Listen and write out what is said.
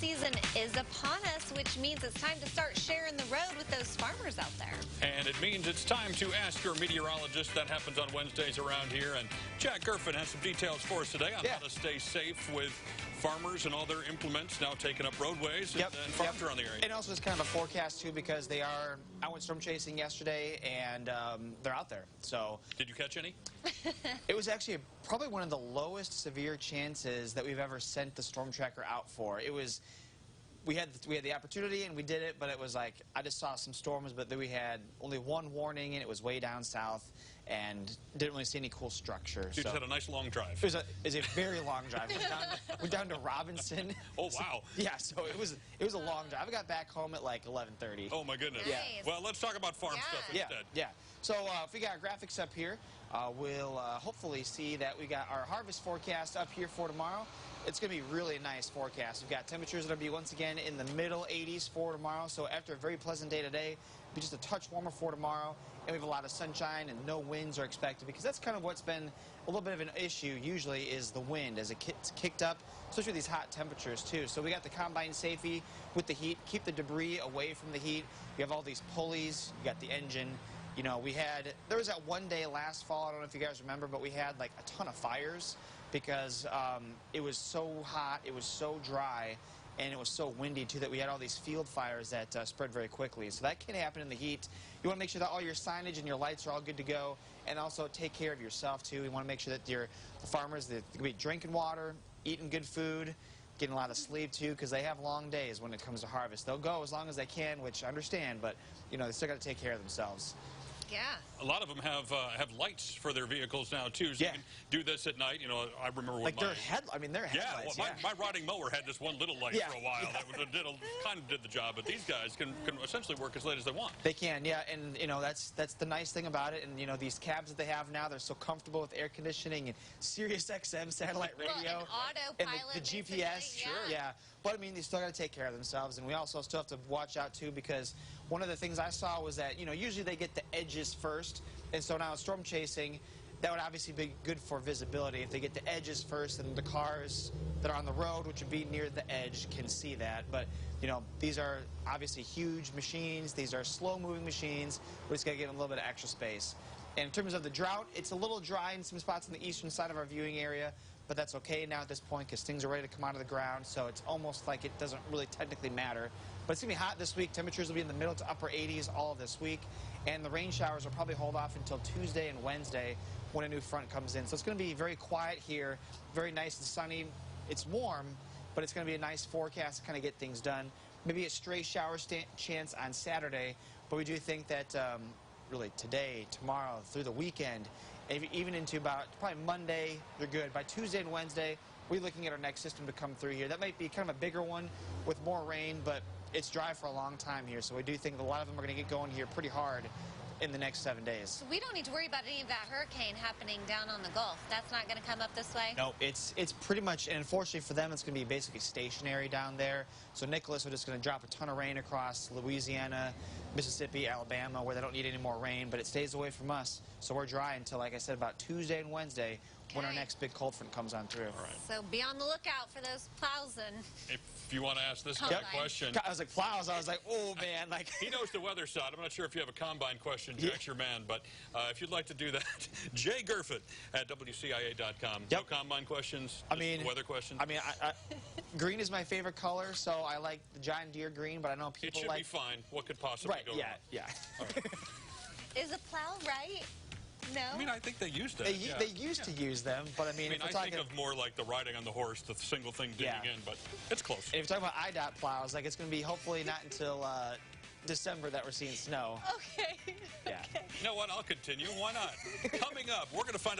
season is upon us, which means it's time to start sharing the road with those farmers out there. And it means it's time to ask your meteorologist. That happens on Wednesdays around here. And Jack Gerfen has some details for us today on how to stay safe with farmers and all their implements now taking up roadways and farms around the area. And also it's kind of a forecast, too, because I went storm chasing yesterday, and they're out there. So did you catch any? It was actually probably one of the lowest severe chances that we've ever sent the storm tracker out for. It was, we had the opportunity and we did it, but it was like, I just saw some storms, but then we had only one warning, and it was way down south, and didn't really see any cool structures. You just had a nice long drive. It was a very long drive. We're down to Robinson. Oh, wow. So it was a long drive. I got back home at like 11:30. Oh, my goodness. Nice. Well, let's talk about farm stuff instead. So if we got our graphics up here, we'll hopefully see that we got our harvest forecast up here for tomorrow. It's going to be really nice forecast. We've got temperatures that will be once again in the middle 80s for tomorrow. So after a very pleasant day today, it'll be just a touch warmer for tomorrow. And we have a lot of sunshine and no winds are expected, because that's kind of what's been a little bit of an issue usually, is the wind as it gets kicked up, especially with these hot temperatures too. So we got the combine safety with the heat, keep the debris away from the heat. You have all these pulleys, you got the engine. You know, there was that one day last fall, I don't know if you guys remember, but we had like a ton of fires because it was so hot, it was so dry, and it was so windy too that we had all these field fires that spread very quickly. So that can happen in the heat. You want to make sure that all your signage and your lights are all good to go, and also take care of yourself too. You want to make sure that the farmers, they're going to be drinking water, eating good food, getting a lot of sleep too, because they have long days when it comes to harvest. They'll go as long as they can, which I understand, but you know, they still got to take care of themselves. Yeah. A lot of them have lights for their vehicles now too, so you can do this at night. You know, I remember when their headlights. Well, my riding mower had this one little light for a while that kind of did the job. But these guys can essentially work as late as they want. They can, and you know that's the nice thing about it. And you know, these cabs that they have now, they're so comfortable with air conditioning and Sirius XM satellite radio and the GPS. But I mean, they still got to take care of themselves, and we also still have to watch out too, because one of the things I saw was that, you know, usually they get the edges first, and so now storm chasing, that would obviously be good for visibility. If they get the edges first, then the cars that are on the road, which would be near the edge, can see that. But you know, these are obviously huge machines. These are slow-moving machines. We just got to give them a little bit of extra space. And in terms of the drought, it's a little dry in some spots on the eastern side of our viewing area, but that's okay now at this point because things are ready to come out of the ground, so it's almost like it doesn't really technically matter. But it's going to be hot this week. Temperatures will be in the middle to upper 80s all of this week, and the rain showers will probably hold off until Tuesday and Wednesday when a new front comes in. So it's going to be very quiet here, very nice and sunny. It's warm, but it's going to be a nice forecast to kind of get things done. Maybe a stray shower chance on Saturday, but we do think that really today, tomorrow, through the weekend, even into about probably Monday, you're good. By Tuesday and Wednesday, we're looking at our next system to come through here. That might be kind of a bigger one with more rain, but it's dry for a long time here, so we do think that a lot of them are going to get going here pretty hard in the next 7 days. So we don't need to worry about any of that hurricane happening down on the Gulf. That's not going to come up this way? No, it's pretty much, and unfortunately for them, it's going to be basically stationary down there. So Nicholas are just going to drop a ton of rain across Louisiana, Mississippi, Alabama, where they don't need any more rain, but it stays away from us. So we're dry until, like I said, about Tuesday and Wednesday when our next big cold front comes on through. All right. So be on the lookout for those plows and... If you want to ask this guy a question... I was like, plows? I was like, oh, man. Like he knows the weather side. I'm not sure if you have a combine question, Jack's your man, but if you'd like to do that, Jay Gerfen at WCIA.com. No combine questions, weather questions? I mean, green is my favorite color, so I like the John Deere green, but I know people like... It should be fine. What could possibly go wrong? Yeah. All right. Is a plow right? No? I mean, I think they used it. They used to use them, but I mean... I think of more like the riding on the horse, the single thing digging in, but it's close. And if you're talking about IDOT plows, like it's going to be hopefully not until December that we're seeing snow. Okay. Yeah. You know what? I'll continue. Why not? Coming up, we're going to find out